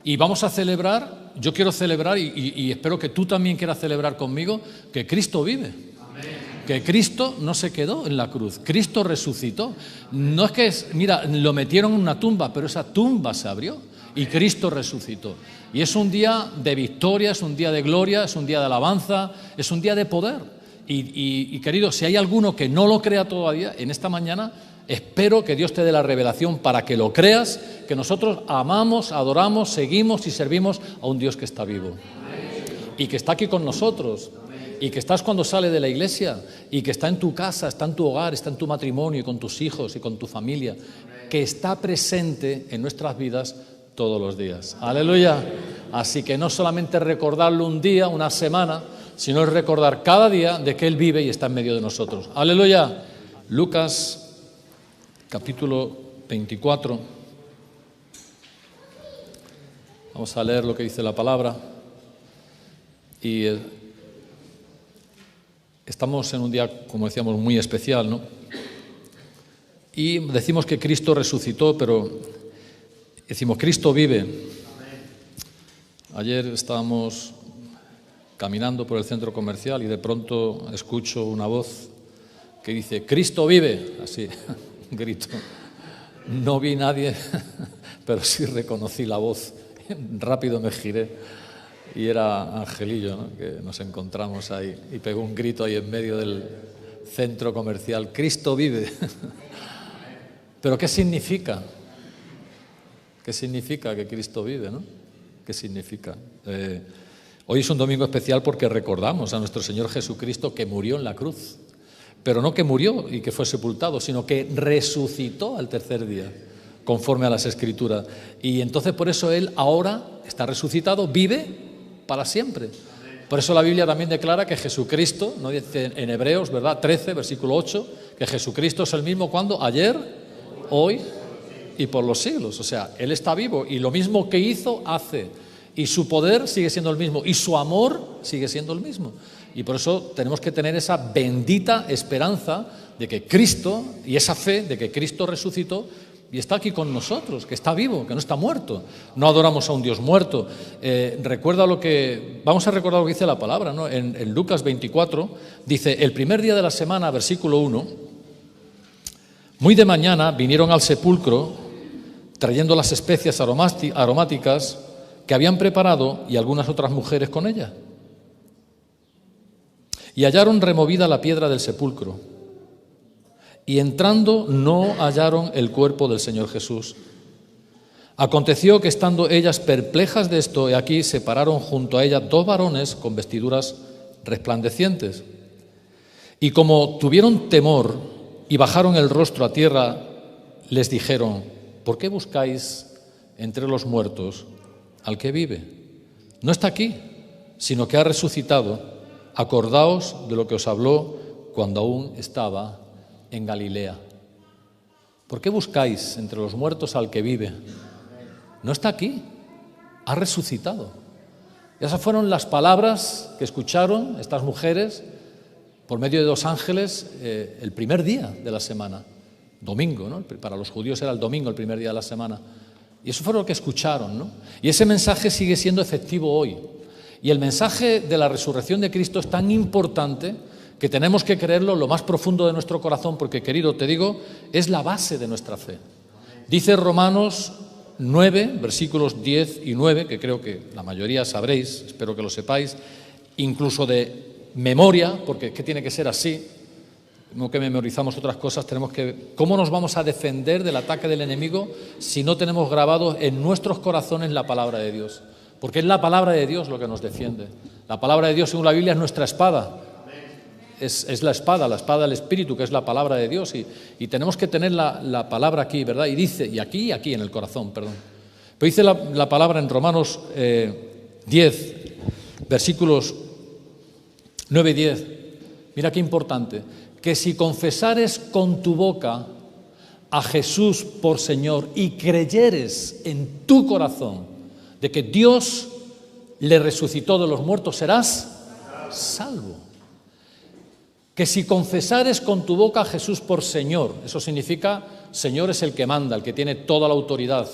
Y vamos a celebrar, yo quiero celebrar y espero que tú también quieras celebrar conmigo, que Cristo vive. Amén. Que Cristo no se quedó en la cruz, Cristo resucitó. No es que, mira, lo metieron en una tumba, pero esa tumba se abrió y Cristo resucitó. Y es un día de victoria, es un día de gloria, es un día de alabanza, es un día de poder. Y querido, si hay alguno que no lo crea todavía, en esta mañana espero que Dios te dé la revelación para que lo creas, que nosotros amamos, adoramos, seguimos y servimos a un Dios que está vivo. Y que está aquí con nosotros. Y que estás cuando sale de la iglesia. Y que está en tu casa, está en tu hogar, está en tu matrimonio, y con tus hijos y con tu familia. Que está presente en nuestras vidas todos los días. Aleluya. Así que no solamente recordarlo un día, una semana, sino es recordar cada día de que Él vive y está en medio de nosotros. Aleluya. Lucas capítulo 24. Vamos a leer lo que dice la palabra. Y estamos en un día, como decíamos, muy especial, ¿no? Y decimos que Cristo resucitó, pero decimos Cristo vive. Ayer estábamos caminando por el centro comercial y de pronto escucho una voz que dice Cristo vive, así, un grito. No vi nadie, pero sí reconocí la voz. Rápido me giré y era Angelillo, ¿no? Que nos encontramos ahí y pegó un grito ahí en medio del centro comercial. Cristo vive. ¿Pero qué significa? ¿Qué significa que Cristo vive, no? ¿Qué significa? Hoy es un domingo especial porque recordamos a nuestro Señor Jesucristo que murió en la cruz. Pero no que murió y que fue sepultado, sino que resucitó al tercer día, conforme a las Escrituras. Y entonces por eso Él ahora está resucitado, vive para siempre. Por eso la Biblia también declara que Jesucristo, ¿no? Dice en Hebreos, ¿verdad? 13, versículo 8, que Jesucristo es el mismo cuando ayer, hoy y por los siglos. O sea, Él está vivo y lo mismo que hizo, hace. Y su poder sigue siendo el mismo y su amor sigue siendo el mismo. Y por eso tenemos que tener esa bendita esperanza de que Cristo, y esa fe de que Cristo resucitó y está aquí con nosotros, que está vivo, que no está muerto. No adoramos a un Dios muerto. Vamos a recordar lo que dice la palabra, ¿no? En Lucas 24 dice, el primer día de la semana, versículo 1, muy de mañana vinieron al sepulcro trayendo las especias aromáticas que habían preparado y algunas otras mujeres con ella. Y hallaron removida la piedra del sepulcro. Y entrando no hallaron el cuerpo del Señor Jesús. Aconteció que estando ellas perplejas de esto, he aquí se pararon junto a ellas dos varones con vestiduras resplandecientes. Y como tuvieron temor y bajaron el rostro a tierra, les dijeron, ¿por qué buscáis entre los muertos al que vive? No está aquí, sino que ha resucitado. Acordaos de lo que os habló cuando aún estaba en Galilea. ¿Por qué buscáis entre los muertos al que vive? No está aquí, ha resucitado. Esas fueron las palabras que escucharon estas mujeres por medio de dos ángeles el primer día de la semana, domingo, ¿no? Para los judíos era el domingo, el primer día de la semana. Y eso fue lo que escucharon, ¿no? Y ese mensaje sigue siendo efectivo hoy. Y el mensaje de la resurrección de Cristo es tan importante que tenemos que creerlo en lo más profundo de nuestro corazón, porque, querido, te digo, es la base de nuestra fe. Dice Romanos 9, versículos 10 y 9, que creo que la mayoría sabréis, espero que lo sepáis, incluso de memoria, porque es que tiene que ser así, no que memorizamos otras cosas, ¿cómo nos vamos a defender del ataque del enemigo si no tenemos grabado en nuestros corazones la palabra de Dios? Porque es la palabra de Dios lo que nos defiende. La palabra de Dios, según la Biblia, es nuestra espada. Es la espada del Espíritu, que es la palabra de Dios. Y tenemos que tener la palabra aquí, ¿verdad? Y dice, y aquí en el corazón, perdón. Pero dice la palabra en Romanos 10, versículos 9 y 10. Mira qué importante. Que si confesares con tu boca a Jesús por Señor y creyeres en tu corazón de que Dios le resucitó de los muertos, serás salvo. Que si confesares con tu boca a Jesús por Señor, eso significa Señor es el que manda, el que tiene toda la autoridad,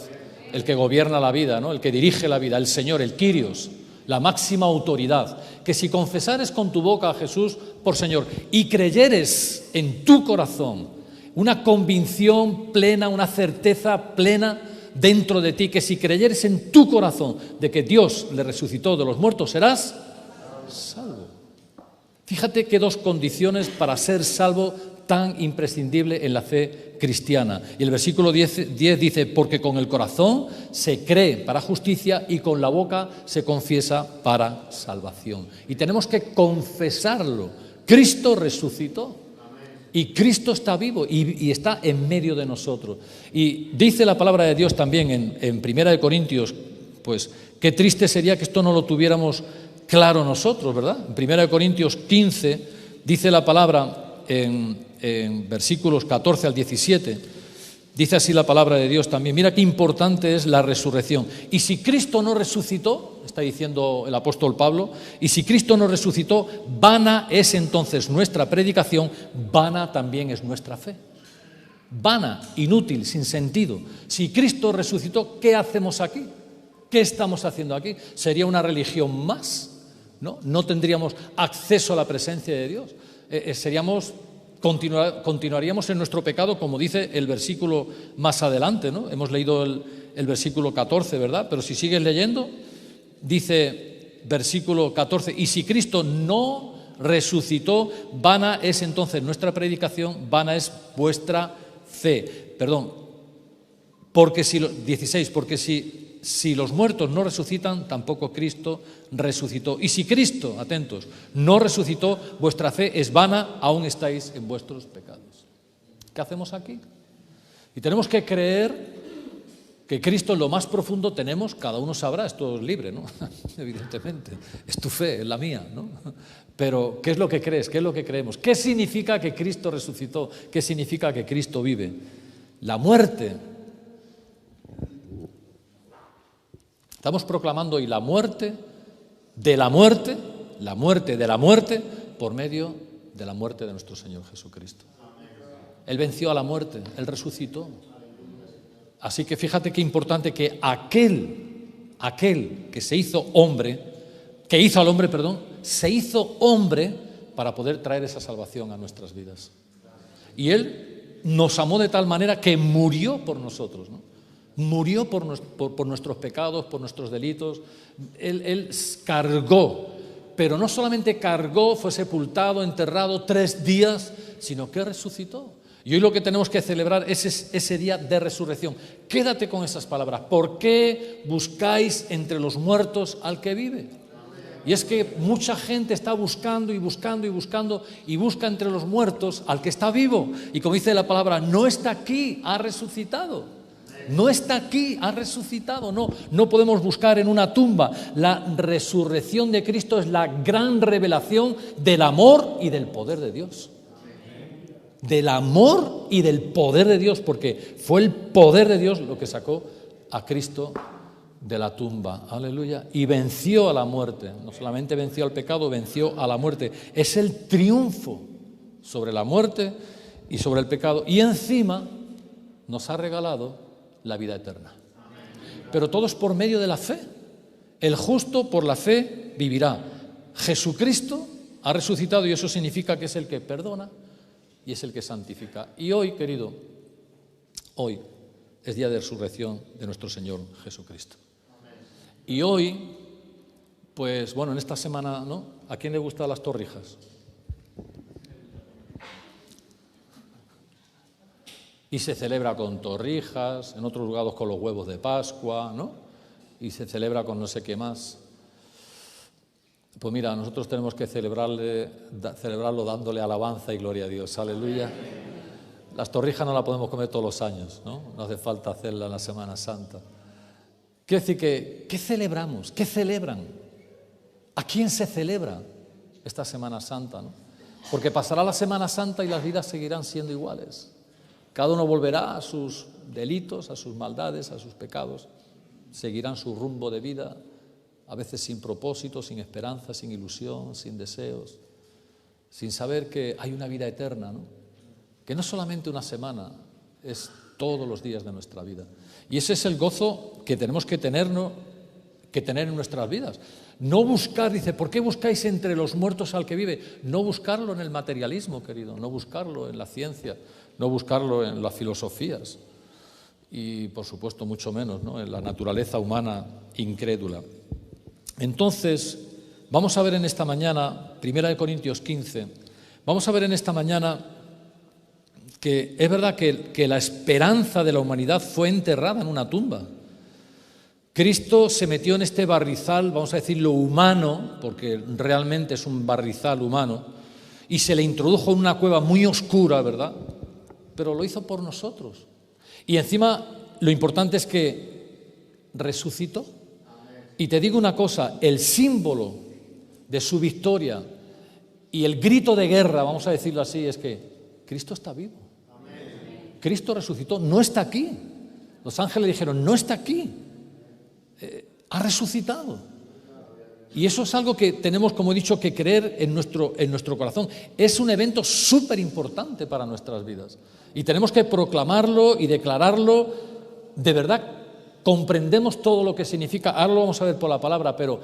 el que gobierna la vida, ¿no? El que dirige la vida, el Señor, el Kyrios, la máxima autoridad, que si confesares con tu boca a Jesús por Señor y creyeres en tu corazón, una convicción plena, una certeza plena dentro de ti, que si creyeres en tu corazón de que Dios le resucitó de los muertos, serás salvo. Fíjate qué dos condiciones para ser salvo tan imprescindible en la fe cristiana. Y el versículo 10 dice, porque con el corazón se cree para justicia y con la boca se confiesa para salvación. Y tenemos que confesarlo. Cristo resucitó y Cristo está vivo y está en medio de nosotros. Y dice la palabra de Dios también en 1 Corintios, pues qué triste sería que esto no lo tuviéramos claro nosotros, ¿verdad? En 1 Corintios 15 dice la palabra en versículos 14 al 17, dice así la palabra de Dios también. Mira qué importante es la resurrección. Y si Cristo no resucitó, está diciendo el apóstol Pablo, y si Cristo no resucitó, vana es entonces nuestra predicación, vana también es nuestra fe. Vana, inútil, sin sentido. Si Cristo resucitó, ¿qué hacemos aquí? ¿Qué estamos haciendo aquí? ¿Sería una religión más? No tendríamos acceso a la presencia de Dios. Continuaríamos en nuestro pecado, como dice el versículo más adelante, ¿no? Hemos leído el versículo 14, ¿verdad? Pero si sigues leyendo, dice versículo 14, y si Cristo no resucitó, vana es entonces nuestra predicación, vana es vuestra fe. Perdón, porque si los muertos no resucitan, tampoco Cristo resucitó. Y si Cristo, atentos, no resucitó, vuestra fe es vana, aún estáis en vuestros pecados. ¿Qué hacemos aquí? Y tenemos que creer que Cristo en lo más profundo tenemos, cada uno sabrá, esto es libre, ¿no? Evidentemente, es tu fe, es la mía, ¿no? Pero, ¿qué es lo que crees? ¿Qué es lo que creemos? ¿Qué significa que Cristo resucitó? ¿Qué significa que Cristo vive? La muerte. Estamos proclamando hoy la muerte de la muerte, la muerte de la muerte, por medio de la muerte de nuestro Señor Jesucristo. Él venció a la muerte, Él resucitó. Así que fíjate qué importante que aquel que se hizo hombre, se hizo hombre para poder traer esa salvación a nuestras vidas. Y Él nos amó de tal manera que murió por nosotros, ¿no? Murió por nuestros pecados, por nuestros delitos. Él cargó, pero no solamente cargó, fue sepultado, enterrado 3 días, sino que resucitó. Y hoy lo que tenemos que celebrar es ese día de resurrección. Quédate con esas palabras. ¿Por qué buscáis entre los muertos al que vive? Y es que mucha gente está buscando y buscando y buscando y busca entre los muertos al que está vivo. Y como dice la palabra, no está aquí, ha resucitado. No está aquí, ha resucitado. No podemos buscar en una tumba. La resurrección de Cristo es la gran revelación del amor y del poder de Dios. Del amor y del poder de Dios, porque fue el poder de Dios lo que sacó a Cristo de la tumba. Aleluya. Y venció a la muerte. No solamente venció al pecado, venció a la muerte. Es el triunfo sobre la muerte y sobre el pecado. Y encima nos ha regalado la vida eterna. Pero todo es por medio de la fe. El justo por la fe vivirá. Jesucristo ha resucitado y eso significa que es el que perdona y es el que santifica. Y hoy, querido, hoy es día de resurrección de nuestro Señor Jesucristo. Y hoy, pues bueno, en esta semana, ¿no? ¿A quién le gustan las torrijas? Y se celebra con torrijas, en otros lugares con los huevos de Pascua, ¿no? Y se celebra con no sé qué más. Pues mira, nosotros tenemos que celebrarlo dándole alabanza y gloria a Dios. Aleluya. Las torrijas no las podemos comer todos los años, ¿no? No hace falta hacerla en la Semana Santa. Quiere decir que, ¿qué celebramos? ¿Qué celebran? ¿A quién se celebra esta Semana Santa, ¿no? Porque pasará la Semana Santa y las vidas seguirán siendo iguales. Cada uno volverá a sus delitos, a sus maldades, a sus pecados. Seguirán su rumbo de vida, a veces sin propósito, sin esperanza, sin ilusión, sin deseos, sin saber que hay una vida eterna, ¿no? Que no solamente una semana, es todos los días de nuestra vida. Y ese es el gozo que tenemos que tener en nuestras vidas. No buscar, dice, ¿por qué buscáis entre los muertos al que vive? No buscarlo en el materialismo, querido, no buscarlo en la ciencia, no buscarlo en las filosofías y, por supuesto, mucho menos, ¿no?, en la naturaleza humana incrédula. Entonces, vamos a ver en esta mañana, 1 Corintios 15, vamos a ver en esta mañana que es verdad que la esperanza de la humanidad fue enterrada en una tumba. Cristo se metió en este barrizal, vamos a decirlo humano, porque realmente es un barrizal humano, y se le introdujo en una cueva muy oscura, ¿verdad? Pero lo hizo por nosotros. Y encima, lo importante es que resucitó. Y te digo una cosa, el símbolo de su victoria y el grito de guerra, vamos a decirlo así, es que Cristo está vivo. Cristo resucitó, no está aquí. Los ángeles dijeron, no está aquí. Ha resucitado. Y eso es algo que tenemos, como he dicho, que creer en nuestro corazón. Es un evento súper importante para nuestras vidas. Y tenemos que proclamarlo y declararlo. De verdad, comprendemos todo lo que significa. Ahora lo vamos a ver por la palabra, pero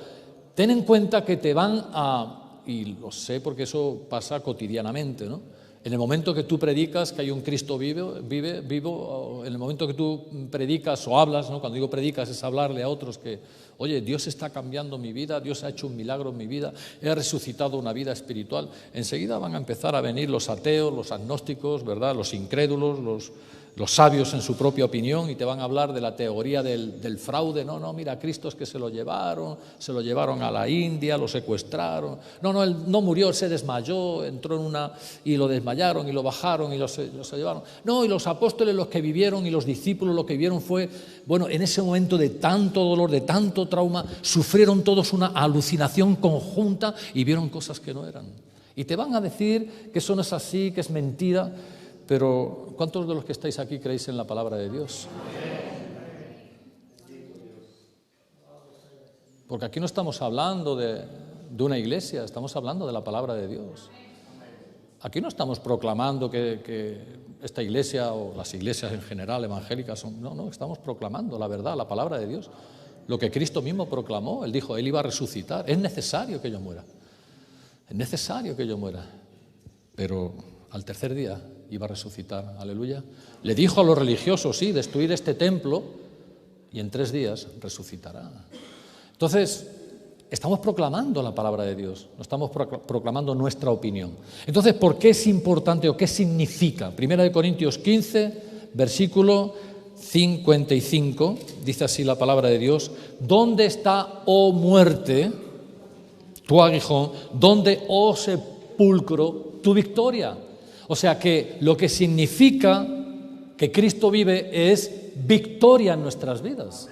ten en cuenta que te van a... Y lo sé porque eso pasa cotidianamente, ¿no? En el momento que tú predicas que hay un Cristo vivo, en el momento que tú predicas o hablas, ¿no?, cuando digo predicas es hablarle a otros que, oye, Dios está cambiando mi vida, Dios ha hecho un milagro en mi vida, he resucitado una vida espiritual, enseguida van a empezar a venir los ateos, los agnósticos, ¿verdad?, los incrédulos, los sabios en su propia opinión, y te van a hablar de la teoría del fraude. No, mira, Cristo es que se lo llevaron a la India, lo secuestraron. No, él no murió, él se desmayó, entró en una y lo desmayaron y lo bajaron y se llevaron. No, y los apóstoles, los que vivieron, y los discípulos, lo que vieron fue, bueno, en ese momento de tanto dolor, de tanto trauma, sufrieron todos una alucinación conjunta y vieron cosas que no eran. Y te van a decir que eso no es así, que es mentira. Pero, ¿cuántos de los que estáis aquí creéis en la palabra de Dios? Porque aquí no estamos hablando de una iglesia, estamos hablando de la palabra de Dios. Aquí no estamos proclamando que esta iglesia o las iglesias en general evangélicas son... No, estamos proclamando la verdad, la palabra de Dios. Lo que Cristo mismo proclamó, Él dijo, Él iba a resucitar. Es necesario que yo muera. Es necesario que yo muera. Pero al tercer día iba a resucitar, aleluya. Le dijo a los religiosos, sí, destruir este templo y en 3 días resucitará. Entonces, estamos proclamando la palabra de Dios, no estamos proclamando nuestra opinión. Entonces, ¿por qué es importante o qué significa? 1 Corintios 15, versículo 55, dice así la palabra de Dios, ¿dónde está, oh muerte, tu aguijón? ¿Dónde, oh sepulcro, tu victoria? O sea que lo que significa que Cristo vive es victoria en nuestras vidas.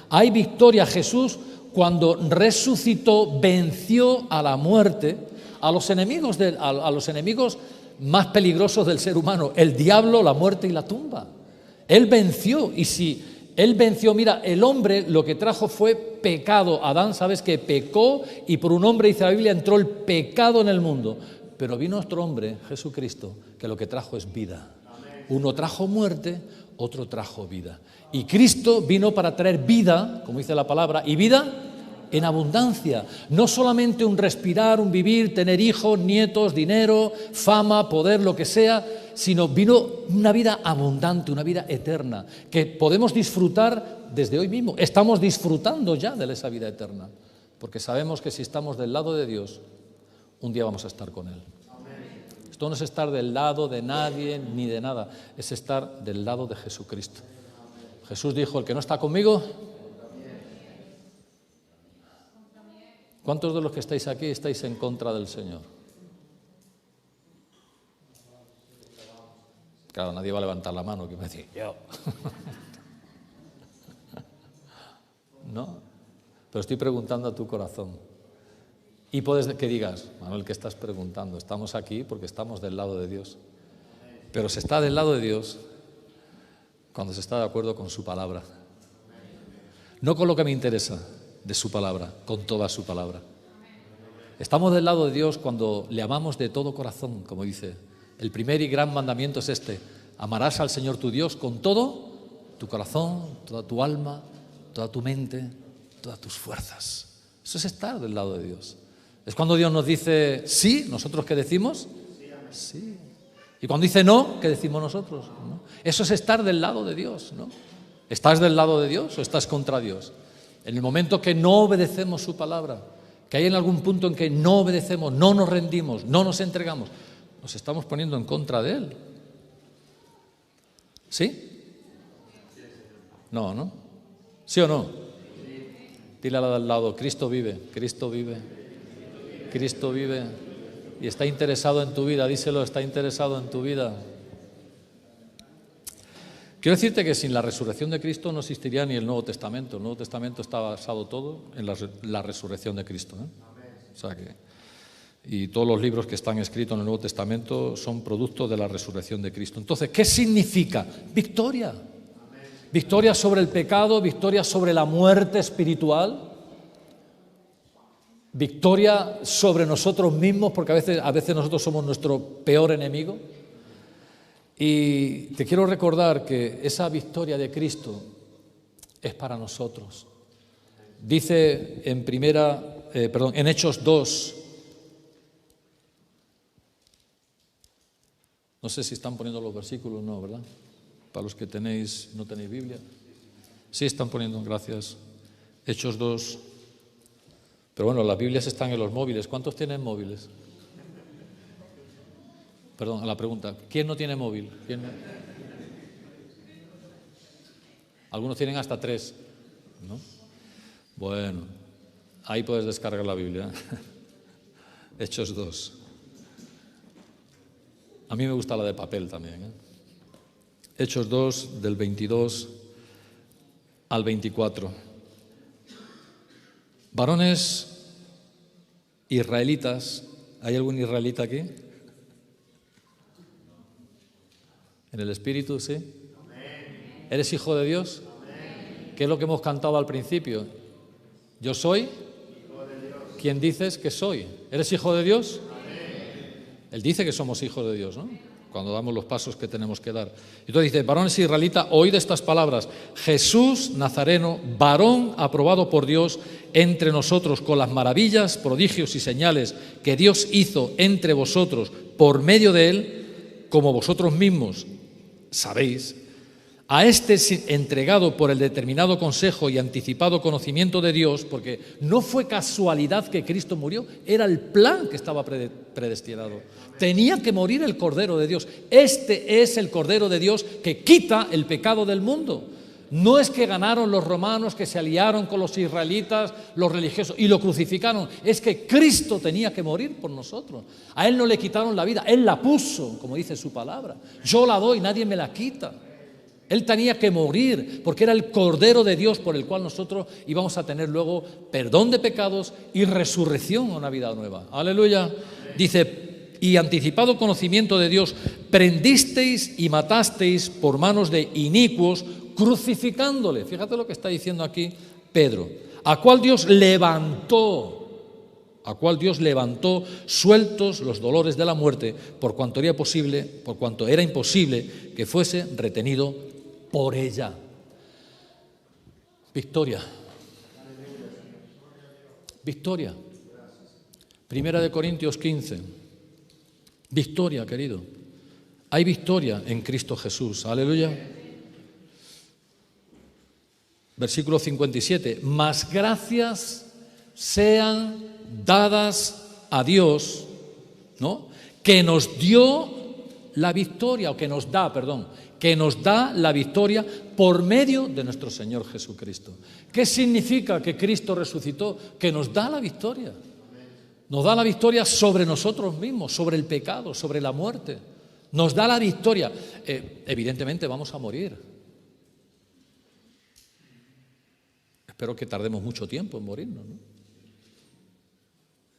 Hay victoria. Jesús, cuando resucitó, venció a la muerte, a los enemigos más peligrosos del ser humano, el diablo, la muerte y la tumba. Él venció, y si Él venció, mira, el hombre lo que trajo fue pecado. Adán, ¿sabes qué? Pecó, y por un hombre, dice la Biblia, entró el pecado en el mundo. Pero vino otro hombre, Jesucristo, que lo que trajo es vida. Uno trajo muerte, otro trajo vida. Y Cristo vino para traer vida, como dice la palabra, y vida en abundancia. No solamente un respirar, un vivir, tener hijos, nietos, dinero, fama, poder, lo que sea, sino vino una vida abundante, una vida eterna, que podemos disfrutar desde hoy mismo. Estamos disfrutando ya de esa vida eterna, porque sabemos que si estamos del lado de Dios, un día vamos a estar con Él. Esto no es estar del lado de nadie ni de nada, es estar del lado de Jesucristo. Jesús dijo, el que no está conmigo... ¿Cuántos de los que estáis aquí estáis en contra del Señor? Claro, nadie va a levantar la mano, que me dice, yo. No, pero estoy preguntando a tu corazón. Y puedes que digas, Manuel, ¿qué estás preguntando? Estamos aquí porque estamos del lado de Dios. Pero se está del lado de Dios cuando se está de acuerdo con su palabra. No con lo que me interesa de su palabra, con toda su palabra. Estamos del lado de Dios cuando le amamos de todo corazón, como dice. El primer y gran mandamiento es este: Amarás al Señor tu Dios con todo tu corazón, toda tu alma, toda tu mente, todas tus fuerzas. Eso es estar del lado de Dios. Es cuando Dios nos dice sí, ¿nosotros qué decimos? Sí. Y cuando dice no, ¿qué decimos nosotros? ¿No? Eso es estar del lado de Dios, ¿no? ¿Estás del lado de Dios o estás contra Dios? En el momento que no obedecemos su palabra, que hay en algún punto en que no obedecemos, no nos rendimos, no nos entregamos, nos estamos poniendo en contra de Él. ¿Sí? No, ¿no? ¿Sí o no? Dile a la de al lado, Cristo vive, Cristo vive, Cristo vive y está interesado en tu vida, díselo, está interesado en tu vida. Quiero decirte que sin la resurrección de Cristo no existiría ni el Nuevo Testamento. El Nuevo Testamento está basado todo en la resurrección de Cristo, ¿eh? O sea que, y todos los libros que están escritos en el Nuevo Testamento son producto de la resurrección de Cristo. Entonces, ¿qué significa? Victoria. Victoria sobre el pecado, victoria sobre la muerte espiritual, victoria sobre nosotros mismos, porque a veces nosotros somos nuestro peor enemigo. Y te quiero recordar que esa victoria de Cristo es para nosotros. Dice en Hechos 2, no sé si están poniendo los versículos, no, ¿verdad? Para los que no tenéis Biblia. Sí, están poniendo, gracias. Hechos 2. Pero bueno, las Biblias están en los móviles. ¿Cuántos tienen móviles? Perdón, a la pregunta, ¿quién no tiene móvil? ¿Quién no? Algunos tienen hasta 3, ¿no? Bueno, ahí puedes descargar la Biblia. Hechos 2. A mí me gusta la de papel también, ¿eh? Hechos 2, del 22 al 24. Varones israelitas, ¿hay algún israelita aquí? ¿En el Espíritu, sí? Amén. ¿Eres hijo de Dios? Amén. ¿Qué es lo que hemos cantado al principio? Yo soy hijo de Dios. ¿Quién dices que soy? ¿Eres hijo de Dios? Amén. Él dice que somos hijos de Dios, ¿no? Cuando damos los pasos que tenemos que dar. Entonces dice, varones israelitas, oíd estas palabras. Jesús Nazareno, varón aprobado por Dios entre nosotros con las maravillas, prodigios y señales que Dios hizo entre vosotros por medio de él, como vosotros mismos sabéis, a este entregado por el determinado consejo y anticipado conocimiento de Dios, porque no fue casualidad que Cristo murió, era el plan que estaba predestinado. Tenía que morir el Cordero de Dios. Este es el Cordero de Dios que quita el pecado del mundo. No es que ganaron los romanos, que se aliaron con los israelitas, los religiosos, y lo crucificaron. Es que Cristo tenía que morir por nosotros. A Él no le quitaron la vida, Él la puso, como dice su palabra. Yo la doy, nadie me la quita. Él tenía que morir porque era el Cordero de Dios por el cual nosotros íbamos a tener luego perdón de pecados y resurrección a una vida nueva. Aleluya. Dice, y anticipado conocimiento de Dios, prendisteis y matasteis por manos de inicuos, crucificándole. Fíjate lo que está diciendo aquí Pedro. A cual Dios levantó sueltos los dolores de la muerte, por cuanto era imposible que fuese retenido por ella. Victoria. Victoria. Primera de Corintios 15. Victoria, querido. Hay victoria en Cristo Jesús. Aleluya. Versículo 57. Mas gracias sean dadas a Dios, ¿no? Que nos dio la victoria, o que nos da la victoria por medio de nuestro Señor Jesucristo. ¿Qué significa que Cristo resucitó? Que nos da la victoria. Nos da la victoria sobre nosotros mismos, sobre el pecado, sobre la muerte. Nos da la victoria. Evidentemente vamos a morir. Espero que tardemos mucho tiempo en morirnos, ¿no?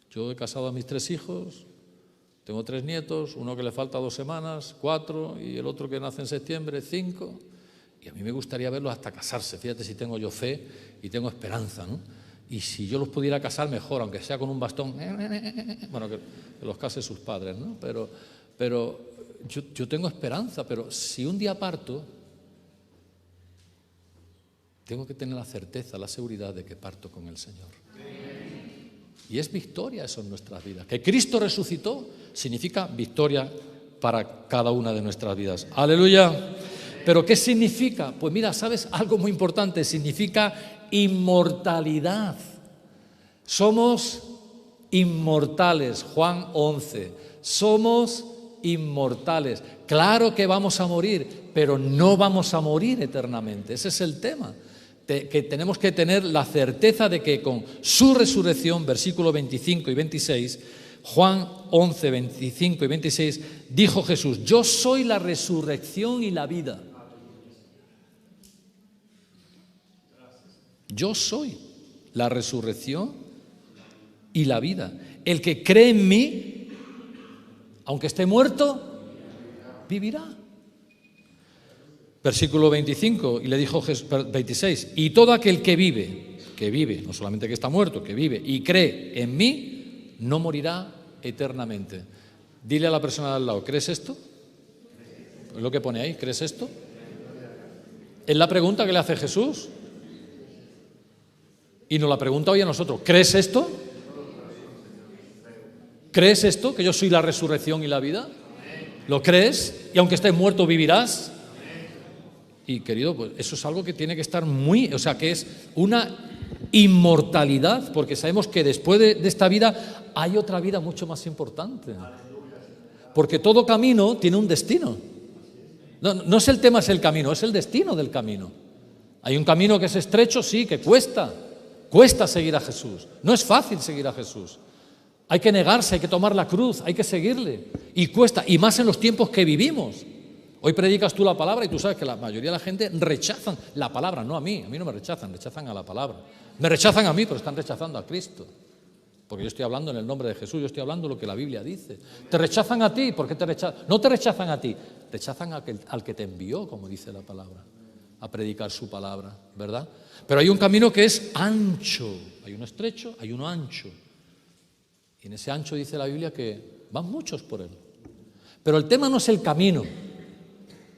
Yo he casado a mis 3 hijos, tengo 3 nietos, uno que le falta 2 semanas, 4, y el otro que nace en septiembre, 5. Y a mí me gustaría verlos hasta casarse. Fíjate si tengo yo fe y tengo esperanza, ¿no? Y si yo los pudiera casar mejor, aunque sea con un bastón, bueno, que los case sus padres, ¿no? pero yo tengo esperanza, pero si un día parto, tengo que tener la certeza, la seguridad de que parto con el Señor. Y es victoria eso en nuestras vidas. Que Cristo resucitó significa victoria para cada una de nuestras vidas. ¡Aleluya! ¿Pero qué significa? Pues mira, ¿sabes? Algo muy importante, significa inmortalidad. Somos inmortales, Juan 11. Somos inmortales. Claro que vamos a morir, pero no vamos a morir eternamente. Ese es el tema. Que tenemos que tener la certeza de que con su resurrección, versículos 25 y 26, Juan 11, 25 y 26, dijo Jesús: yo soy la resurrección y la vida. Yo soy la resurrección y la vida. El que cree en mí, aunque esté muerto, vivirá. Versículo 25, y le dijo Jesús, 26, y todo aquel que vive, no solamente que está muerto, que vive y cree en mí, no morirá eternamente. Dile a la persona de al lado, ¿crees esto? Es lo que pone ahí, ¿crees esto? Es la pregunta que le hace Jesús. Y nos la pregunta hoy a nosotros, ¿crees esto? ¿Crees esto? Que yo soy la resurrección y la vida. ¿Lo crees? Y aunque estés muerto, vivirás. Y querido, pues eso es algo que tiene que estar que es una inmortalidad, porque sabemos que después de esta vida hay otra vida mucho más importante. Porque todo camino tiene un destino. No es el tema, es el camino, es el destino del camino. Hay un camino que es estrecho, sí, que cuesta seguir a Jesús. No es fácil seguir a Jesús. Hay que negarse, hay que tomar la cruz, hay que seguirle. Y cuesta, y más en los tiempos que vivimos. Hoy predicas tú la palabra y tú sabes que la mayoría de la gente rechazan la palabra, no a mí no me rechazan a la palabra. Me rechazan a mí, pero están rechazando a Cristo. Porque yo estoy hablando en el nombre de Jesús, yo estoy hablando lo que la Biblia dice. Te rechazan a ti, ¿por qué te rechazan? No te rechazan a ti, rechazan al que te envió, como dice la palabra, a predicar su palabra, ¿verdad? Pero hay un camino que es ancho, hay uno estrecho, hay uno ancho. Y en ese ancho dice la Biblia que van muchos por él. Pero el tema no es el camino.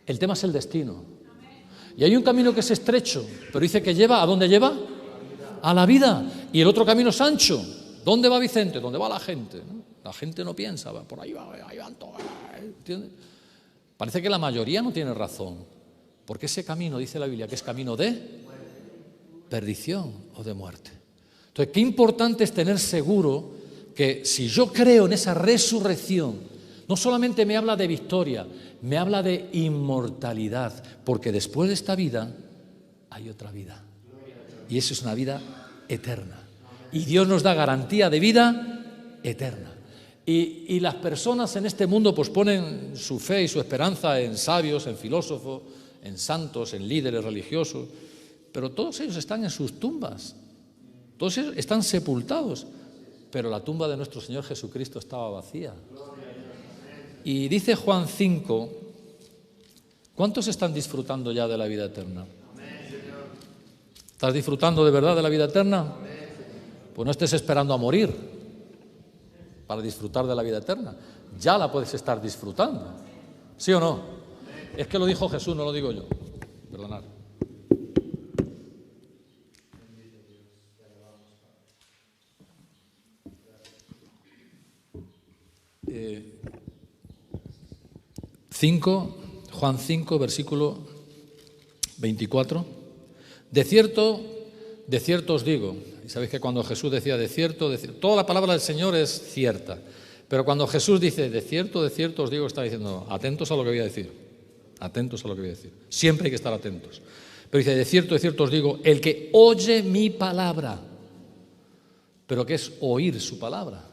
El tema es el destino. Y hay un camino que es estrecho, pero dice que lleva, ¿a dónde lleva? A la vida. Y el otro camino es ancho. ¿Dónde va Vicente? ¿Dónde va la gente? La gente no piensa, va por ahí van todos. ¿Entiendes? Parece que la mayoría no tiene razón. Porque ese camino, dice la Biblia, que es camino de perdición o de muerte. Entonces, qué importante es tener seguro que si yo creo en esa resurrección, no solamente me habla de victoria, me habla de inmortalidad, porque después de esta vida hay otra vida. Y eso es una vida eterna. Y Dios nos da garantía de vida eterna. Y las personas en este mundo pues ponen su fe y su esperanza en sabios, en filósofos, en santos, en líderes religiosos, pero todos ellos están en sus tumbas, todos ellos están sepultados, pero la tumba de nuestro Señor Jesucristo estaba vacía. Y dice Juan 5, ¿cuántos están disfrutando ya de la vida eterna? ¿Estás disfrutando de verdad de la vida eterna? Pues no estés esperando a morir para disfrutar de la vida eterna. Ya la puedes estar disfrutando. ¿Sí o no? Es que lo dijo Jesús, no lo digo yo. Perdonad. Juan 5, versículo 24. De cierto os digo, y sabéis que cuando Jesús decía de cierto, toda la palabra del Señor es cierta, pero cuando Jesús dice de cierto os digo, está diciendo atentos a lo que voy a decir, atentos a lo que voy a decir, siempre hay que estar atentos. Pero dice de cierto os digo, el que oye mi palabra, pero ¿qué es oír su palabra?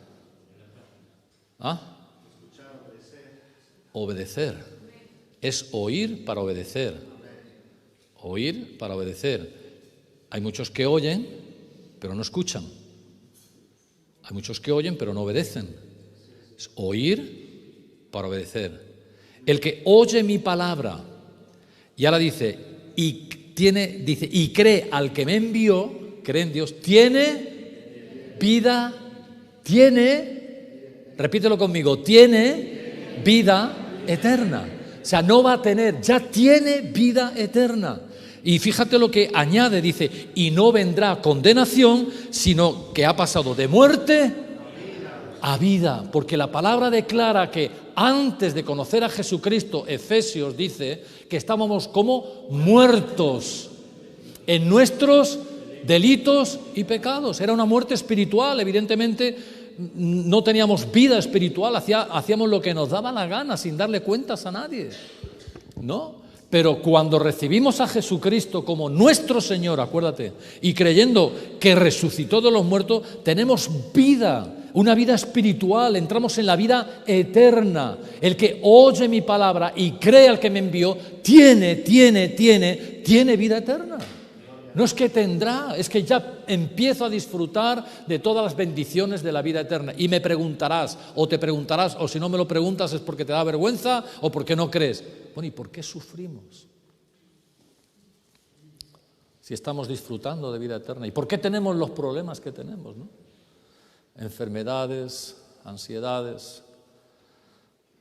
¿Ah? Obedecer. Es oír para obedecer. Oír para obedecer. Hay muchos que oyen, pero no escuchan. Hay muchos que oyen, pero no obedecen. Es oír para obedecer. El que oye mi palabra, y ahora dice, y cree al que me envió, cree en Dios, tiene vida, repítelo conmigo, tiene vida eterna. O sea, no va a tener, ya tiene vida eterna. Y fíjate lo que añade, dice, y no vendrá condenación, sino que ha pasado de muerte a vida. Porque la palabra declara que antes de conocer a Jesucristo, Efesios dice que estábamos como muertos en nuestros delitos y pecados. Era una muerte espiritual, evidentemente no teníamos vida espiritual, hacíamos lo que nos daba la gana sin darle cuentas a nadie, ¿no? Pero cuando recibimos a Jesucristo como nuestro Señor, acuérdate, y creyendo que resucitó de los muertos, tenemos vida, una vida espiritual, entramos en la vida eterna. El que oye mi palabra y cree al que me envió, tiene vida eterna. No es que tendrá, es que ya empiezo a disfrutar de todas las bendiciones de la vida eterna. Y me preguntarás, o te preguntarás, o si no me lo preguntas es porque te da vergüenza o porque no crees. Bueno, ¿y por qué sufrimos? Si estamos disfrutando de vida eterna. ¿Y por qué tenemos los problemas que tenemos, no? Enfermedades, ansiedades,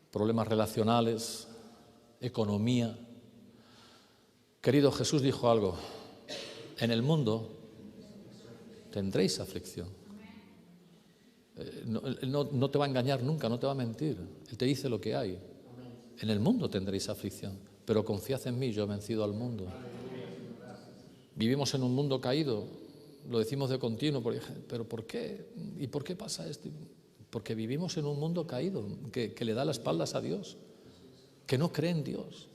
problemas relacionales, economía. Querido, Jesús dijo algo. En el mundo tendréis aflicción. No te va a engañar nunca, no te va a mentir. Él te dice lo que hay. En el mundo tendréis aflicción, pero confiad en mí, yo he vencido al mundo. Vivimos en un mundo caído, lo decimos de continuo, pero ¿por qué? ¿Y por qué pasa esto? Porque vivimos en un mundo caído, que le da las espaldas a Dios, que no cree en Dios.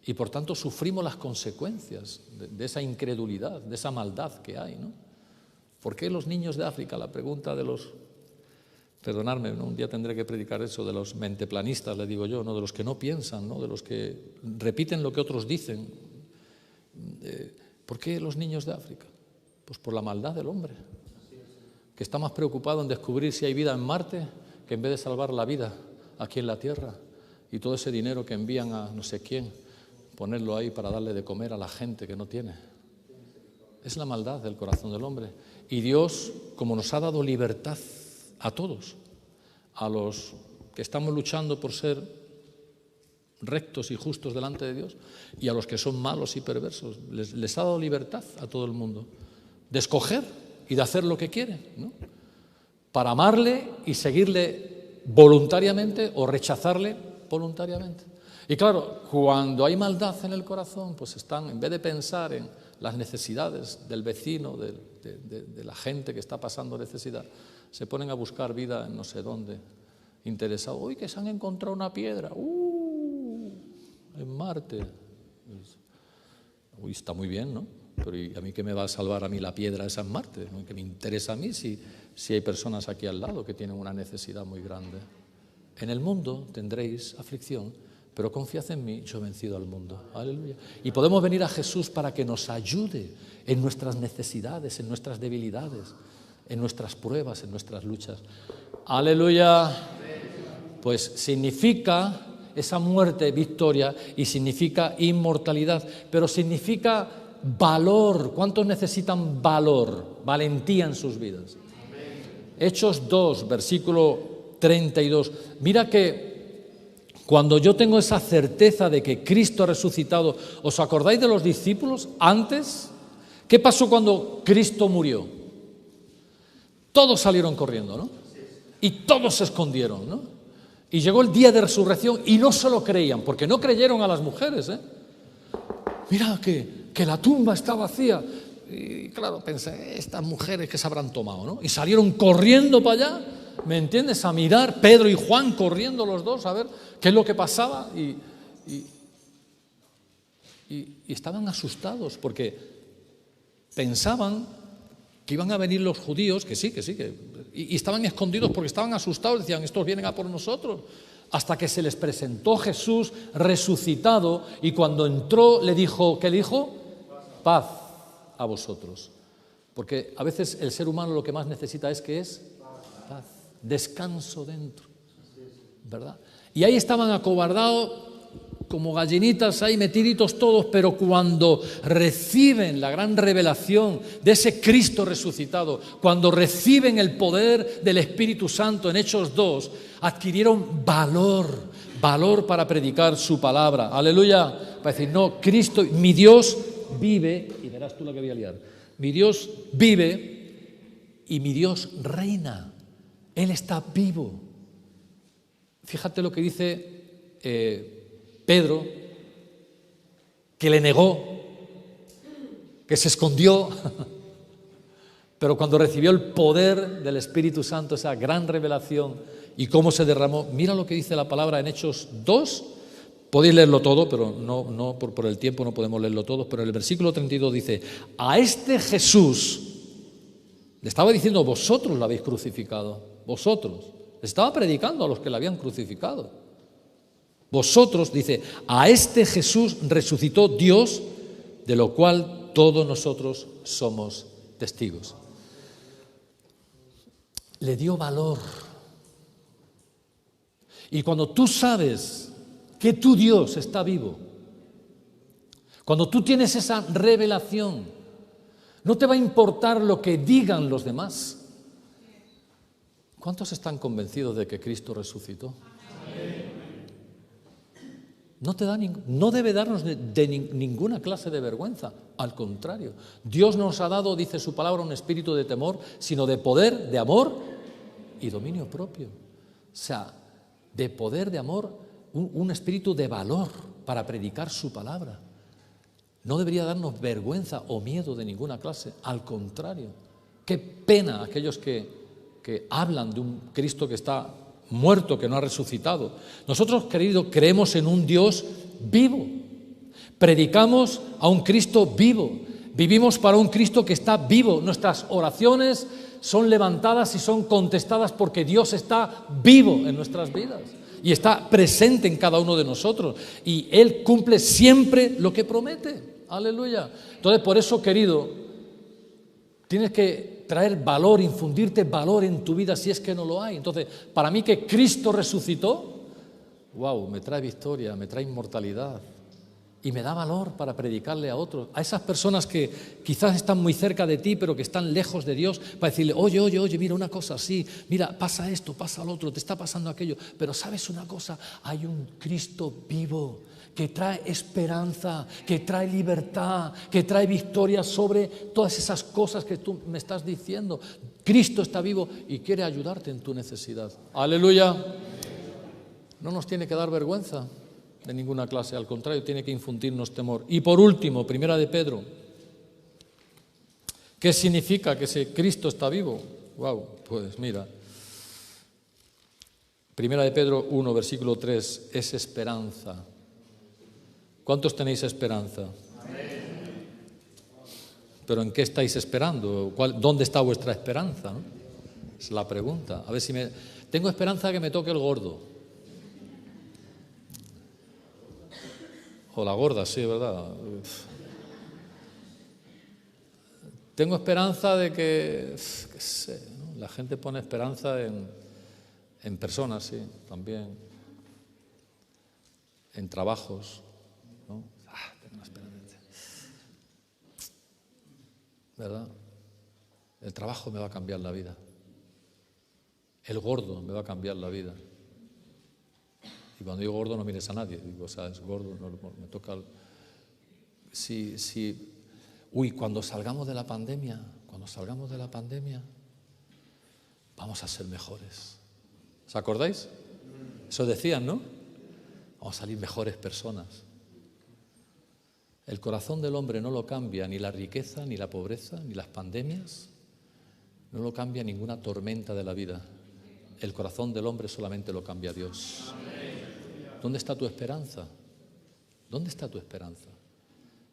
Y por tanto sufrimos las consecuencias de esa incredulidad, de esa maldad que hay, ¿no? ¿Por qué los niños de África? La pregunta de los, perdonadme, ¿no? Un día tendré que predicar eso, de los menteplanistas, le digo yo, ¿no? De los que no piensan, ¿no? De los que repiten lo que otros dicen. ¿Por qué los niños de África? Pues por la maldad del hombre, que está más preocupado en descubrir si hay vida en Marte que en vez de salvar la vida aquí en la Tierra. Y todo ese dinero que envían a no sé quién, ponerlo ahí para darle de comer a la gente que no tiene. Es la maldad del corazón del hombre. Y Dios, como nos ha dado libertad a todos, a los que estamos luchando por ser rectos y justos delante de Dios, y a los que son malos y perversos, les ha dado libertad a todo el mundo de escoger y de hacer lo que quieren, ¿no? Para amarle y seguirle voluntariamente o rechazarle voluntariamente. Y claro, cuando hay maldad en el corazón, pues están, en vez de pensar en las necesidades del vecino, de la gente que está pasando necesidad, se ponen a buscar vida en no sé dónde, interesados. Uy, que se han encontrado una piedra, en Marte. Uy, está muy bien, ¿no? Pero ¿y a mí qué me va a salvar a mí la piedra esa en Marte? ¿Qué me interesa a mí si hay personas aquí al lado que tienen una necesidad muy grande? En el mundo tendréis aflicción, pero confiad en mí, yo he vencido al mundo. Aleluya. Y podemos venir a Jesús para que nos ayude en nuestras necesidades, en nuestras debilidades, en nuestras pruebas, en nuestras luchas. Aleluya. Pues significa esa muerte victoria y significa inmortalidad, pero significa valor. ¿Cuántos necesitan valor, valentía en sus vidas? Hechos 2, versículo 32. Mira que cuando yo tengo esa certeza de que Cristo ha resucitado, ¿os acordáis de los discípulos antes? ¿Qué pasó cuando Cristo murió? Todos salieron corriendo, ¿no? Y todos se escondieron, ¿no? Y llegó el día de resurrección y no se lo creían, porque no creyeron a las mujeres, ¿eh? Mira que la tumba está vacía. Y claro, pensé, estas mujeres que se habrán tomado, ¿no? Y salieron corriendo para allá, ¿me entiendes? A mirar, Pedro y Juan corriendo los dos a ver qué es lo que pasaba y estaban asustados porque pensaban que iban a venir los judíos, y estaban escondidos porque estaban asustados, decían, estos vienen a por nosotros, hasta que se les presentó Jesús resucitado y cuando entró le dijo, ¿qué le dijo? Paz a vosotros. Porque a veces el ser humano lo que más necesita es paz, descanso dentro, ¿verdad? Y ahí estaban acobardados como gallinitas ahí metiditos todos, pero cuando reciben la gran revelación de ese Cristo resucitado, cuando reciben el poder del Espíritu Santo en Hechos 2, adquirieron valor para predicar su palabra. Aleluya. Para decir, no, Cristo, mi Dios vive, y verás tú lo que voy a liar, mi Dios vive y mi Dios reina. Él está vivo. Fíjate lo que dice Pedro, que le negó, que se escondió, pero cuando recibió el poder del Espíritu Santo, esa gran revelación y cómo se derramó, mira lo que dice la palabra en Hechos 2, podéis leerlo todo, pero no por el tiempo no podemos leerlo todo, pero en el versículo 32 dice, a este Jesús, le estaba diciendo, vosotros lo habéis crucificado, vosotros, le estaba predicando a los que le habían crucificado. Vosotros, dice, a este Jesús resucitó Dios, de lo cual todos nosotros somos testigos. Le dio valor. Y cuando tú sabes que tu Dios está vivo, cuando tú tienes esa revelación, no te va a importar lo que digan los demás. ¿Cuántos están convencidos de que Cristo resucitó? No debe darnos ninguna clase de vergüenza. Al contrario, Dios nos ha dado, dice su palabra, un espíritu de temor, sino de poder, de amor y dominio propio. O sea, de poder, de amor, un espíritu de valor para predicar su palabra. No debería darnos vergüenza o miedo de ninguna clase. Al contrario, qué pena aquellos que hablan de un Cristo que está muerto, que no ha resucitado. Nosotros, queridos, creemos en un Dios vivo. Predicamos a un Cristo vivo. Vivimos para un Cristo que está vivo. Nuestras oraciones son levantadas y son contestadas porque Dios está vivo en nuestras vidas y está presente en cada uno de nosotros. Y Él cumple siempre lo que promete. Aleluya. Entonces, por eso, querido, tienes que traer valor, infundirte valor en tu vida si es que no lo hay. Entonces, para mí que Cristo resucitó, wow, me trae victoria, me trae inmortalidad y me da valor para predicarle a otros, a esas personas que quizás están muy cerca de ti pero que están lejos de Dios, para decirle, oye, mira una cosa así, mira, pasa esto, pasa lo otro, te está pasando aquello, pero ¿sabes una cosa? Hay un Cristo vivo que trae esperanza, que trae libertad, que trae victoria sobre todas esas cosas que tú me estás diciendo. Cristo está vivo y quiere ayudarte en tu necesidad. Aleluya. No nos tiene que dar vergüenza de ninguna clase, al contrario, tiene que infundirnos temor. Y por último, Primera de Pedro. ¿Qué significa que ese Cristo está vivo? Wow, pues mira. Primera de Pedro 1, versículo 3, es esperanza. ¿Cuántos tenéis esperanza? Amén. ¿Pero en qué estáis esperando? ¿Dónde está vuestra esperanza? ¿No? Es la pregunta. A ver si tengo esperanza que me toque el gordo. O la gorda, sí, ¿verdad? Tengo esperanza de que, qué sé, ¿no? La gente pone esperanza en personas, sí, también. En trabajos. ¿No? Tengo una esperanza. ¿Verdad? El trabajo me va a cambiar la vida. El gordo me va a cambiar la vida. Y cuando digo gordo no mires a nadie. Digo, o sea, es gordo, no, me toca... Cuando salgamos de la pandemia, vamos a ser mejores. ¿Os acordáis? Eso decían, ¿no? Vamos a salir mejores personas. El corazón del hombre no lo cambia ni la riqueza, ni la pobreza, ni las pandemias. No lo cambia ninguna tormenta de la vida. El corazón del hombre solamente lo cambia Dios. ¿Dónde está tu esperanza? ¿Dónde está tu esperanza?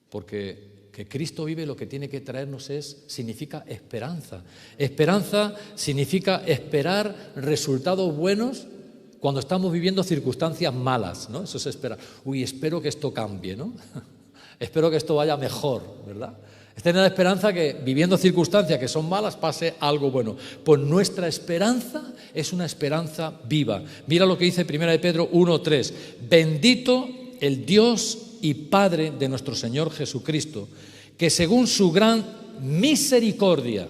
Porque que Cristo vive lo que tiene que traernos significa esperanza. Esperanza significa esperar resultados buenos cuando estamos viviendo circunstancias malas, ¿no? Eso es esperar. Espero que esto cambie, ¿no? Espero que esto vaya mejor, ¿verdad? Es tener la esperanza que viviendo circunstancias que son malas pase algo bueno. Pues nuestra esperanza es una esperanza viva. Mira lo que dice 1 de Pedro 1:3. Bendito el Dios y Padre de nuestro Señor Jesucristo, que según su gran misericordia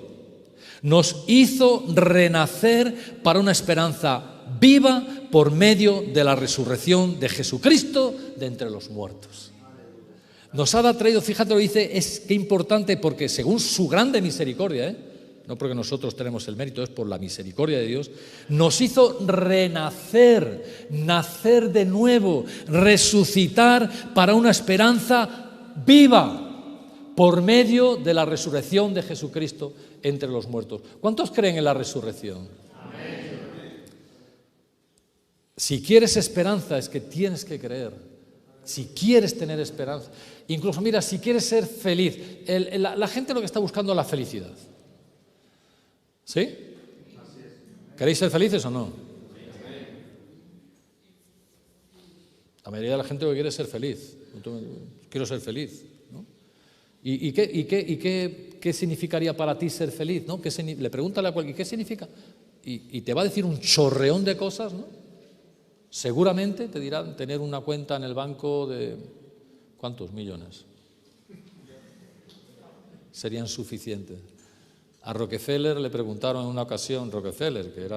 nos hizo renacer para una esperanza viva por medio de la resurrección de Jesucristo de entre los muertos. Nos ha traído, fíjate lo que dice, es que importante, porque según su grande misericordia, no porque nosotros tenemos el mérito, es por la misericordia de Dios, nos hizo renacer, nacer de nuevo, resucitar para una esperanza viva por medio de la resurrección de Jesucristo entre los muertos. ¿Cuántos creen en la resurrección? Amén. Si quieres esperanza, es que tienes que creer. Si quieres tener esperanza, incluso mira, si quieres ser feliz, la gente lo que está buscando es la felicidad. ¿Sí? ¿Queréis ser felices o no? La mayoría de la gente lo que quiere es ser feliz. Quiero ser feliz, ¿no? ¿Y qué significaría para ti ser feliz, ¿no? Le pregúntale a cualquiera, ¿qué significa? Y te va a decir un chorreón de cosas, ¿no? Seguramente te dirán tener una cuenta en el banco de ¿cuántos millones? Serían suficientes. A Rockefeller le preguntaron en una ocasión, Rockefeller, que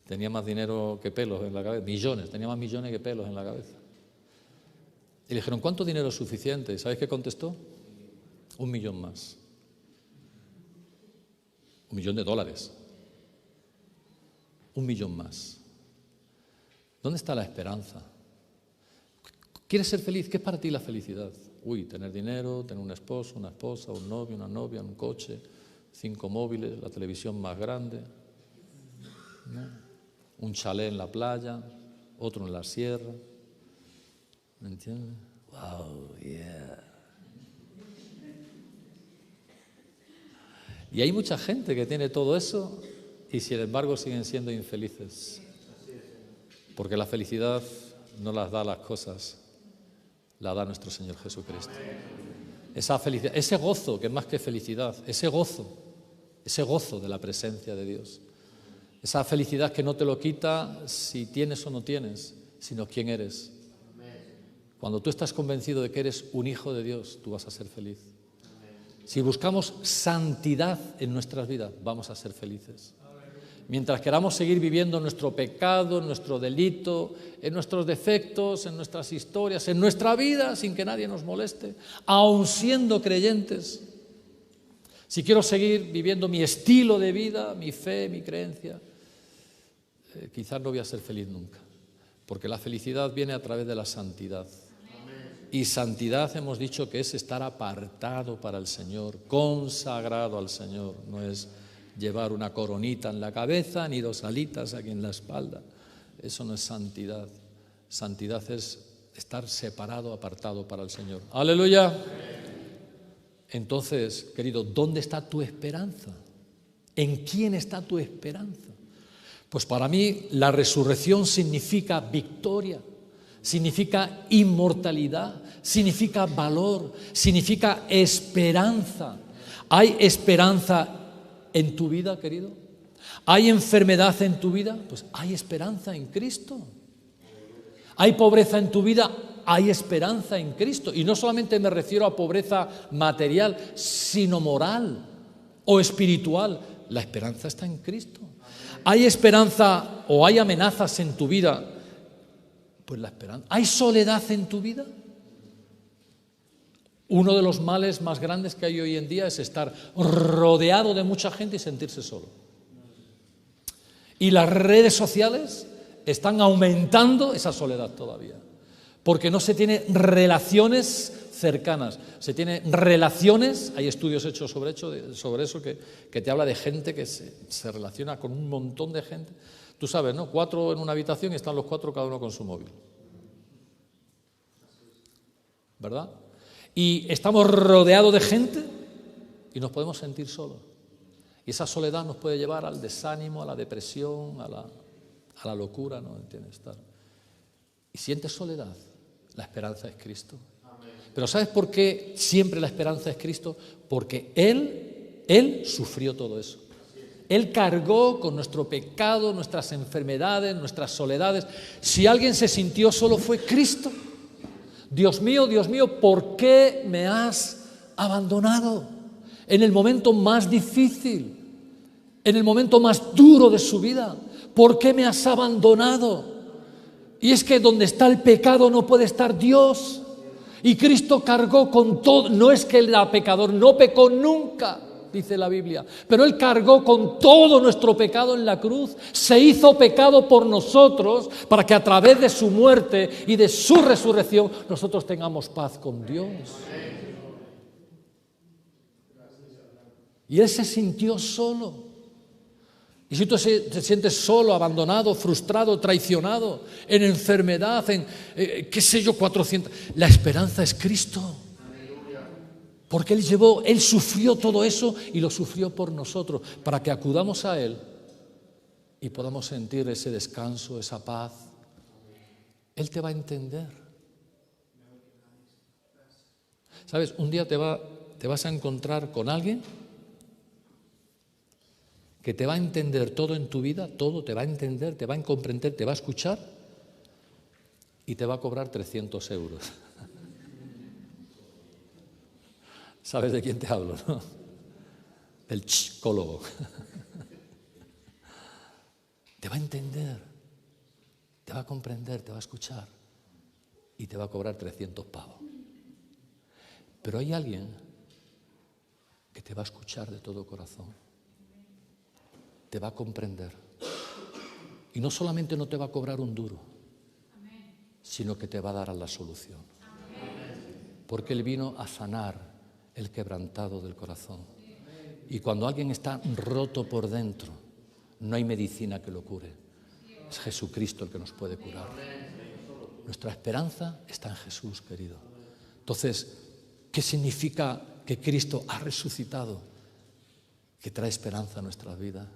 tenía más dinero que pelos en la cabeza, tenía más millones que pelos en la cabeza. Y le dijeron, ¿cuánto dinero es suficiente? ¿Y sabes qué contestó? 1 millón más. $1 millón. 1 millón más. ¿Dónde está la esperanza? ¿Quieres ser feliz? ¿Qué es para ti la felicidad? Tener dinero, tener un esposo, una esposa, un novio, una novia, un coche, 5 móviles, la televisión más grande, ¿no? Un chalet en la playa, otro en la sierra. ¿Me entiendes? Wow, yeah. Y hay mucha gente que tiene todo eso y sin embargo siguen siendo infelices. Porque la felicidad no las da las cosas, la da nuestro Señor Jesucristo. Esa felicidad, ese gozo, que es más que felicidad, ese gozo de la presencia de Dios. Esa felicidad que no te lo quita si tienes o no tienes, sino quién eres. Cuando tú estás convencido de que eres un hijo de Dios, tú vas a ser feliz. Si buscamos santidad en nuestras vidas, vamos a ser felices. Mientras queramos seguir viviendo en nuestro pecado, en nuestro delito, en nuestros defectos, en nuestras historias, en nuestra vida, sin que nadie nos moleste, aun siendo creyentes. Si quiero seguir viviendo mi estilo de vida, mi fe, mi creencia, quizás no voy a ser feliz nunca. Porque la felicidad viene a través de la santidad. Y santidad hemos dicho que es estar apartado para el Señor, consagrado al Señor. No es llevar una coronita en la cabeza ni 2 alitas aquí en la espalda. Eso no es santidad. Santidad es estar separado, apartado para el Señor. ¡Aleluya! Entonces, querido, ¿dónde está tu esperanza? ¿En quién está tu esperanza? Pues para mí la resurrección significa victoria, significa inmortalidad, significa valor, significa esperanza. ¿Hay esperanza en tu vida, querido? ¿Hay enfermedad en tu vida? Pues hay esperanza en Cristo. ¿Hay pobreza en tu vida? Hay esperanza en Cristo. Y no solamente me refiero a pobreza material, sino moral o espiritual. La esperanza está en Cristo. ¿Hay esperanza o hay amenazas en tu vida? Pues la esperanza. ¿Hay soledad en tu vida? Uno de los males más grandes que hay hoy en día es estar rodeado de mucha gente y sentirse solo. Y las redes sociales están aumentando esa soledad todavía, porque no se tiene relaciones cercanas, se tiene relaciones, hay estudios hechos sobre eso que te habla de gente que se relaciona con un montón de gente. Tú sabes, ¿no? 4 en una habitación y están los 4 cada uno con su móvil. ¿Verdad? Y estamos rodeados de gente y nos podemos sentir solos. Y esa soledad nos puede llevar al desánimo, a la depresión, a la locura, ¿no? ¿Entiendes? Y sientes soledad, la esperanza es Cristo. Amén. Pero ¿sabes por qué siempre la esperanza es Cristo? Porque Él sufrió todo eso. Él cargó con nuestro pecado, nuestras enfermedades, nuestras soledades. Si alguien se sintió solo fue Cristo. Dios mío, ¿por qué me has abandonado? En el momento más difícil, en el momento más duro de su vida, ¿por qué me has abandonado? Y es que donde está el pecado no puede estar Dios. Y Cristo cargó con todo. No es que Él era pecador, no pecó nunca, dice la Biblia, pero Él cargó con todo nuestro pecado en la cruz, se hizo pecado por nosotros para que a través de su muerte y de su resurrección nosotros tengamos paz con Dios. Y Él se sintió solo. Y si tú te sientes solo, abandonado, frustrado, traicionado, en enfermedad, en, 400, la esperanza es Cristo. Porque Él sufrió todo eso y lo sufrió por nosotros, para que acudamos a Él y podamos sentir ese descanso, esa paz. Él te va a entender. ¿Sabes? Un día te vas a encontrar con alguien que te va a entender todo en tu vida, todo te va a entender, te va a comprender, te va a escuchar y te va a cobrar 300 euros. ¿Sabes de quién te hablo, no? Del psicólogo. Te va a entender, te va a comprender, te va a escuchar y te va a cobrar 300 pavos. Pero hay alguien que te va a escuchar de todo corazón, te va a comprender y no solamente no te va a cobrar un duro, sino que te va a dar la solución. Porque Él vino a sanar el quebrantado del corazón. Y cuando alguien está roto por dentro, no hay medicina que lo cure. Es Jesucristo el que nos puede curar. Nuestra esperanza está en Jesús, querido. Entonces, ¿qué significa que Cristo ha resucitado? Que trae esperanza a nuestras vidas,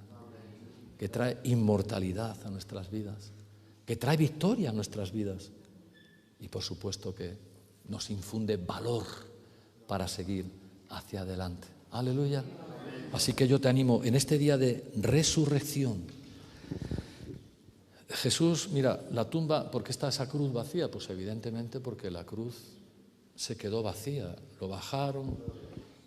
que trae inmortalidad a nuestras vidas, que trae victoria a nuestras vidas y, por supuesto, que nos infunde valor para seguir hacia adelante. Aleluya. Así que yo te animo en este día de resurrección. Jesús, mira, la tumba, ¿por qué está esa cruz vacía? Pues evidentemente porque la cruz se quedó vacía. Lo bajaron,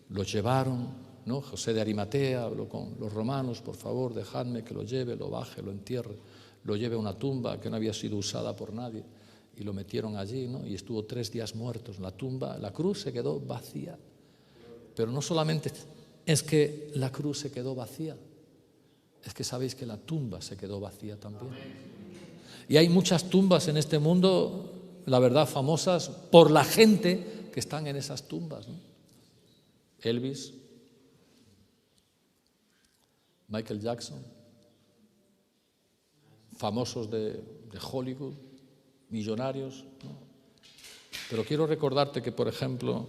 lo llevaron, ¿no? José de Arimatea habló con los romanos: por favor, dejadme que lo lleve, lo baje, lo entierre, lo lleve a una tumba que no había sido usada por nadie. Y lo metieron allí, ¿no? Y estuvo 3 días muertos. La tumba, la cruz se quedó vacía. Pero no solamente es que la cruz se quedó vacía, es que sabéis que la tumba se quedó vacía también. Y hay muchas tumbas en este mundo, la verdad, famosas por la gente que están en esas tumbas, ¿no? Elvis, Michael Jackson, famosos de Hollywood, millonarios, ¿no? Pero quiero recordarte que, por ejemplo,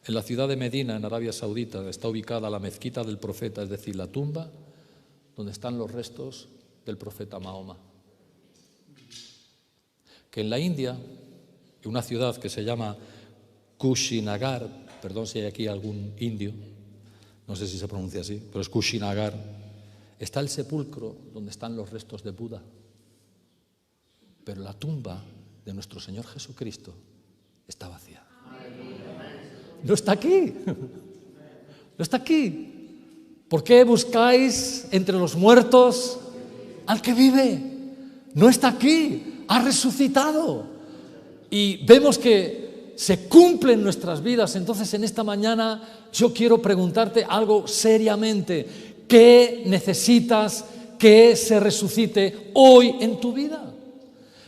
en la ciudad de Medina, en Arabia Saudita, está ubicada la mezquita del profeta, es decir, la tumba donde están los restos del profeta Mahoma. Que en la India, en una ciudad que se llama Kushinagar, perdón si hay aquí algún indio, no sé si se pronuncia así, pero es Kushinagar, está el sepulcro donde están los restos de Buda. Pero la tumba de nuestro Señor Jesucristo está vacía. No está aquí. No está aquí. ¿Por qué buscáis entre los muertos al que vive? No está aquí. Ha resucitado. Y vemos que se cumple en nuestras vidas. Entonces, en esta mañana yo quiero preguntarte algo seriamente. ¿Qué necesitas que se resucite hoy en tu vida?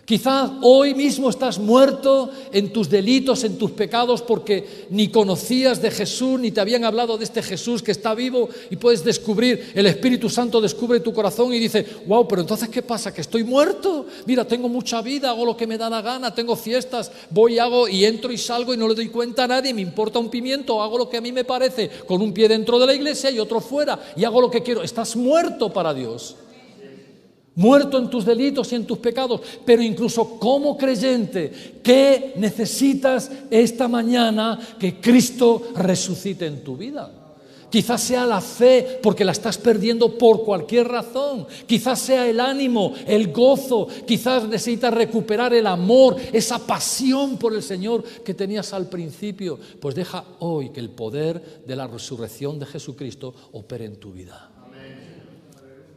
Quizás hoy mismo estás muerto en tus delitos, en tus pecados, porque ni conocías de Jesús, ni te habían hablado de este Jesús que está vivo, y puedes descubrir, el Espíritu Santo descubre tu corazón y dice: wow, pero entonces ¿qué pasa? ¿Que estoy muerto? Mira, tengo mucha vida, hago lo que me da la gana, tengo fiestas, voy, hago y entro y salgo y no le doy cuenta a nadie, me importa un pimiento, hago lo que a mí me parece, con un pie dentro de la iglesia y otro fuera, y hago lo que quiero. Estás muerto para Dios. Muerto en tus delitos y en tus pecados. Pero incluso como creyente, ¿qué necesitas esta mañana que Cristo resucite en tu vida? Quizás sea la fe porque la estás perdiendo por cualquier razón. Quizás sea el ánimo, el gozo. Quizás necesitas recuperar el amor, esa pasión por el Señor que tenías al principio. Pues deja hoy que el poder de la resurrección de Jesucristo opere en tu vida.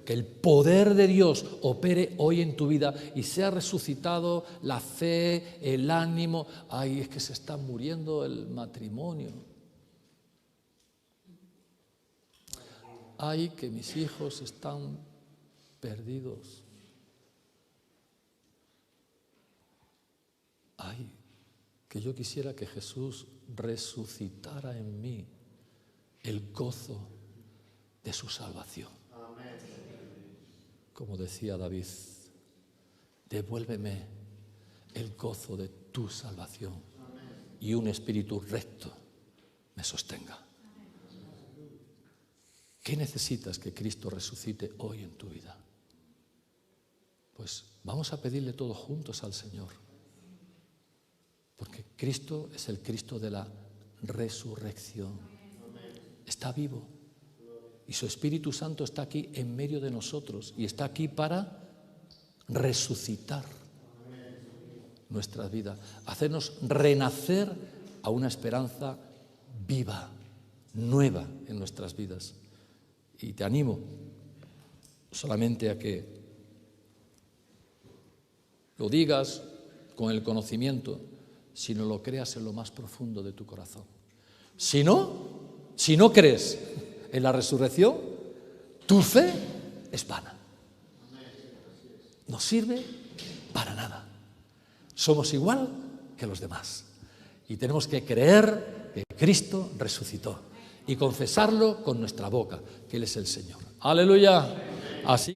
Que el poder de Dios opere hoy en tu vida y sea resucitado la fe, el ánimo. Ay, es que se está muriendo el matrimonio. Ay, que mis hijos están perdidos. Ay, que yo quisiera que Jesús resucitara en mí el gozo de su salvación. Como decía David, devuélveme el gozo de tu salvación y un espíritu recto me sostenga. ¿Qué necesitas que Cristo resucite hoy en tu vida? Pues vamos a pedirle todos juntos al Señor. Porque Cristo es el Cristo de la resurrección. Está vivo. Y su Espíritu Santo está aquí en medio de nosotros. Y está aquí para resucitar nuestra vida. Hacernos renacer a una esperanza viva, nueva en nuestras vidas. Y te animo solamente a que lo digas con el conocimiento, sino lo creas en lo más profundo de tu corazón. Si no crees en la resurrección, tu fe es vana. No sirve para nada. Somos igual que los demás. Y tenemos que creer que Cristo resucitó y confesarlo con nuestra boca, que Él es el Señor. ¡Aleluya! Así